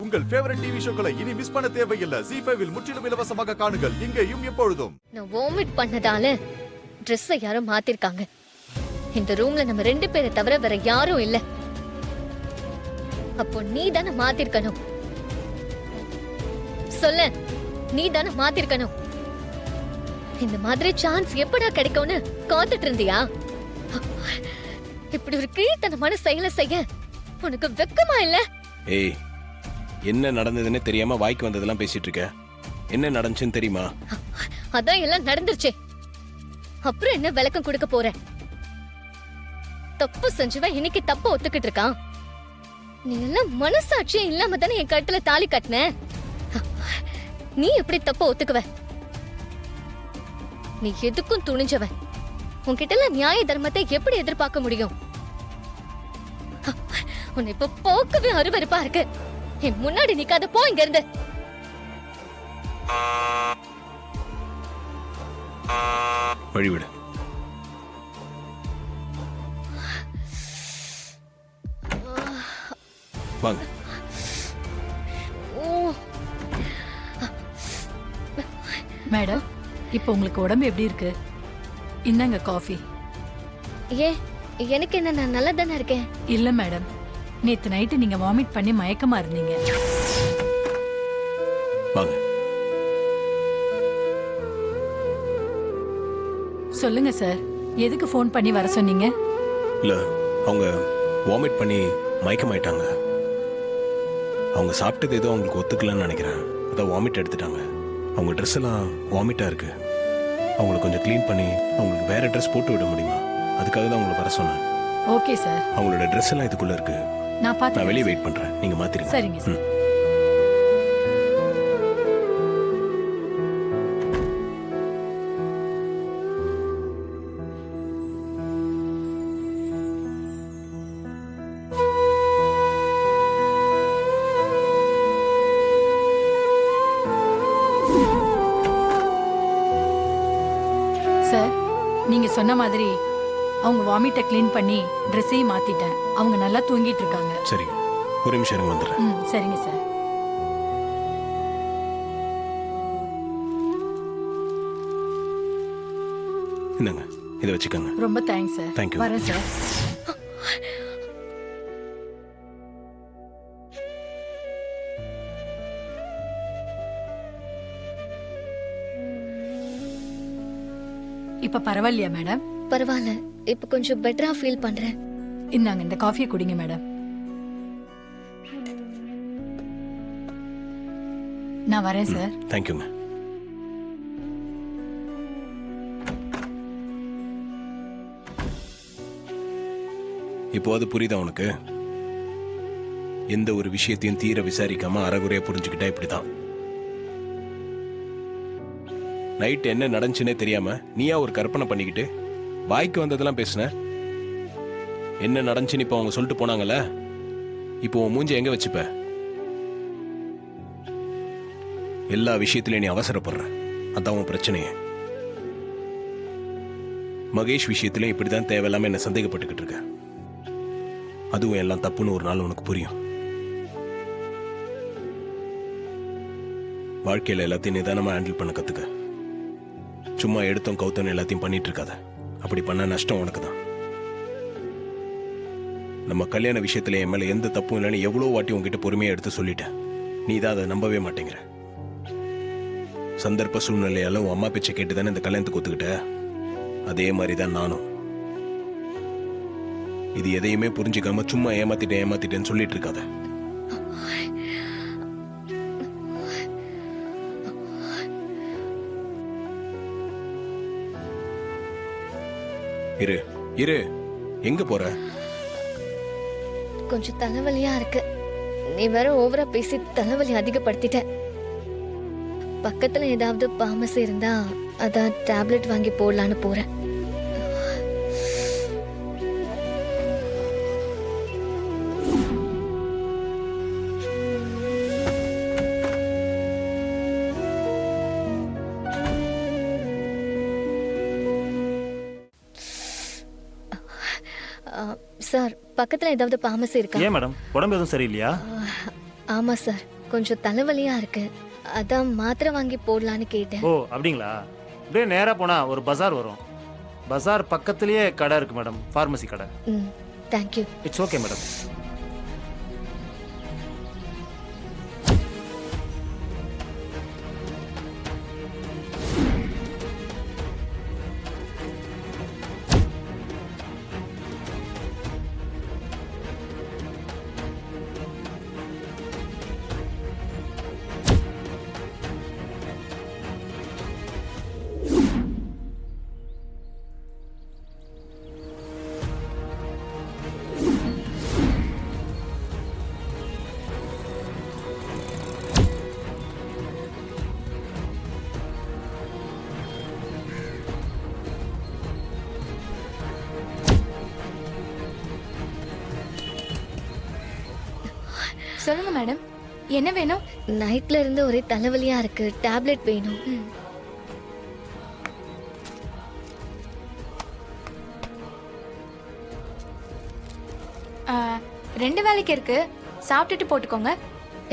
உங்கள் favourite TV ஷோக்களை இனி miss பண்ண தேவையில்லை. ஜீ5 இல் முற்றிலும் இலவசமாக காணுங்கள். இங்கேயும் எப்பொழுதும். நான் வாமிட் பண்ணதால ட்ரெஸ்ஸை யாரோ மாத்திருக்காங்க. இந்த ரூம்ல நம்ம 2 பேரை தவிர வேற யாரும் இல்ல. அப்போ நீ தானே மாத்திருக்கணும். சொல்ல, நீ தானே மாத்திருக்கணும். இந்த மாதிரி சான்ஸ் எப்படா கிடைக்கும்னு காத்துட்டு இருந்தியா? இப்படி ஒரு கீழ்த்தனமான செயலை செய்ய உனக்கு வெக்கமா இல்ல? ஏய், என்ன நடந்ததுன்னு தெரியாம வாய்க்கு வந்ததெல்லாம் பேசிட்டு இருக்க. என்ன நடந்துச்சுன்னு தெரியுமா? அதான் எல்லாம் நடந்துருச்சே. அப்புறம் என்ன விளக்கம் கொடுக்க போற? தப்பு செஞ்சவன் இன்னைக்கு தப்பு ஒத்துக்கிட்டு இருக்கான். நீ எல்லாம் மனசாட்சியே இல்லாம தானே என் கழுத்துல தாலி கட்டின. நீ எப்படி தப்ப ஒத்துக்குவ? நீ எதுக்கும் துணிஞ்சவன். உன்கிட்ட எல்லாம் நியாய தர்மத்தை எப்படி எதிர்பார்க்க முடியும்? உன்னை இப்ப போக்கவே அருவருப்பா இருக்கு. என் முன்னாடி நிக்காத, போ இங்க இருந்து. வழிவிடு. வாங்க. மேடம், இப்போ உங்களுக்கு உடம்பு எப்படி இருக்கு? இந்தாங்க காஃபி. ஏ, எனக்கு என்ன, நான் நல்லா தானே இருக்கேன். இல்ல மேடம், நேத்து நைட்டு நீங்க வாமிட் பண்ணி மயக்கமா இருந்தீங்க. வாங்க. சொல்லுங்க சார், எதுக்கு ஃபோன் பண்ணி வர சொன்னீங்க? இல்ல, அவங்க வாமிட் பண்ணி மயக்கமாயிட்டாங்க. அவங்க சாப்பிட்டது ஏதோ அவங்களுக்கு ஒத்துக்கலன்னு நினைக்கிறேன். அதான் வாமிட் எடுத்துட்டாங்க. அவங்க ட்ரெஸ் எல்லாம் வாமிட்டா இருக்கு. அவங்களை கொஞ்சம் க்ளீன் பண்ணி அவங்களுக்கு வேற ட்ரெஸ் போட்டு விட முடியுமா? அதுக்காக தான் அவங்களை வர சொன்னேன். Okay sir. அவங்களோட ட்ரெஸ் எல்லாம் இதுக்குள்ள இருக்கு. நான் வெளியே வெயிட் பண்றேன். நீங்க மாத்திருங்க. சரிங்க சார். சார், நீங்க சொன்ன மாதிரி அவங்க வாமிட்டை க்ளீன் பண்ணி ட்ரெஸ்ஸையும் மாத்திட்டேன். அவங்க நல்லா தூங்கிட்டு இருக்காங்க. சரி, ஒரு நிமிஷம் இருங்க, வந்துடுறேன். சரிங்க சார். இந்தாங்க, இதை வச்சுக்கோங்க. ரொம்ப தேங்க்ஸ் சார். தேங்க்யூ. வரேன் சார். இப்ப பரவாயில்லையா மேடம்? பரவாயில்ல, இப்ப கொஞ்சம் பெட்டரா ஃபீல் பண்றேன். இந்தாங்க, இந்த காஃபியை குடிங்க மேடம். நான் வரேன் சார். தேங்க்யூங்க. இப்போ அது புரியுதா உனக்கு? எந்த ஒரு விஷயத்தையும் தீர விசாரிக்காம அறகுறையா புரிஞ்சுக்கிட்டா இப்படிதான். நைட் என்ன நடந்துச்சுன்னே தெரியாம நீயா ஒரு கற்பனை பண்ணிக்கிட்டு வாய்க்கு வந்ததெல்லாம் பேசுன. என்ன நடந்துச்சுன்னு இப்போ அவங்க சொல்லிட்டு போனாங்கல்ல, இப்போ உன் மூஞ்ச எங்க வச்சுப்ப? எல்லா விஷயத்திலையும் நீ அவசரப்படுற. அதான் உன் பிரச்சனையே. மகேஷ் விஷயத்திலையும் இப்படிதான் தேவையில்லாம என்ன சந்தேகப்பட்டுக்கிட்டு இருக்க. அதுவும் எல்லாம் தப்புன்னு ஒரு நாள் உனக்கு புரியும். வாழ்க்கையில எல்லாத்தையும் நிதானமா ஹேண்டில் பண்ண கத்துக்க. சும்மா எடுத்தோம் கவுத்தோன்னு எல்லாத்தையும் பண்ணிட்டு இருக்காத. அப்படி பண்ண நஷ்டம் உனக்கு தான். நம்ம கல்யாண விஷயத்துல என் மேல எந்த தப்பும் இல்லைன்னு எவ்வளோ வாட்டி உங்ககிட்ட பொறுமையா எடுத்து சொல்லிட்டேன். நீ தான் அதை நம்பவே மாட்டேங்கிற. சந்தர்ப்ப சூழ்நிலையால உன் அம்மா பேச்சை கேட்டு தானே இந்த கல்யாணத்துக்கு ஒத்துக்கிட்ட. அதே மாதிரி தான் நானும். இது எதையுமே புரிஞ்சுக்காம சும்மா ஏமாத்திட்டேன்னு சொல்லிட்டு இருக்காத. இரு இரு, எங்க போற? கொஞ்சம் தலைவலியா இருக்கு. நீ வேற ஓவரா பேசி தலைவலி அதிகப்படுத்திட்ட. பக்கத்துல ஏதாவது பார்மசி இருந்தா அதான் டேப்லெட் வாங்கி போடலான்னு போறேன். சார், பக்கத்துல ஏதாவது பார்மசி இருக்கா? ஏன் மேடம், உடம்பு எதுவும் சரியில்லையா? ஆமா சார், கொஞ்சம் தலைவலியா இருக்கு. அதான் மாத்திரை வாங்கி போடலான்னு கேட்டேன். ஓ அப்படிங்களா? அப்படியே நேராக போனால் ஒரு பஜார் வரும். பஜார் பக்கத்துலேயே கடை இருக்கு மேடம், ஃபார்மசி கடை. ம், தேங்க்யூ. It's okay madam. சொல்லுங்க மேடம், என்ன வேணும்? நைட்ல இருந்து ஒரே தலைவலியா இருக்கு. டேப்லெட் வேணும். ஆ, 2 வேளைக்கு இருக்கு, சாப்பிட்டுட்டு போட்டுக்கோங்க.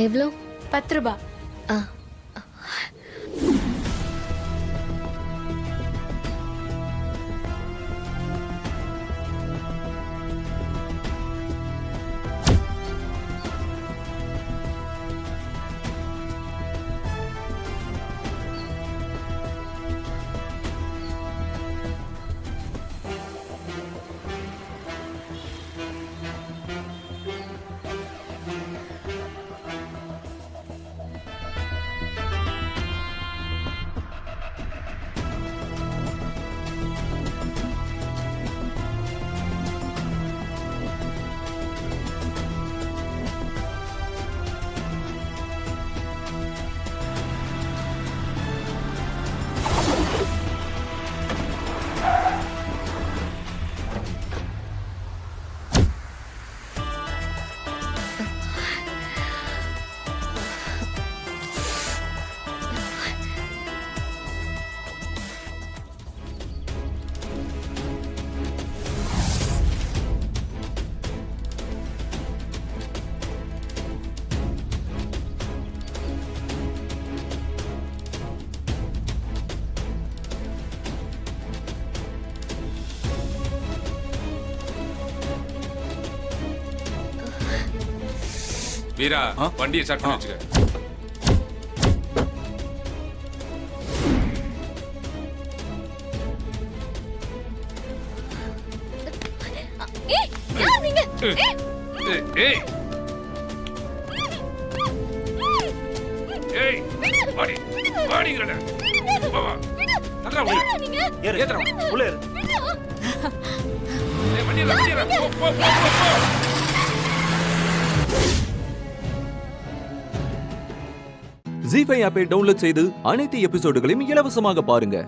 எவ்வளோ? 10 ரூபாய். ஆ, வீரா, வண்டியை ஸ்டார்ட் பண்ணி வச்சுக்க. ஏய், யார் நீங்க? ஏய் ஏய் வாடி வாடிங்கடா. வா வா. தரடா உள்ள. ஏறு, ஏத்துறா. உள்ள ஏறு. ஏய் வண்டியை போ போ போ போ. ஜீ5 ஆப்பை டவுன்லோட் செய்து அனைத்து எபிசோடுகளையும் இலவசமாக பாருங்க.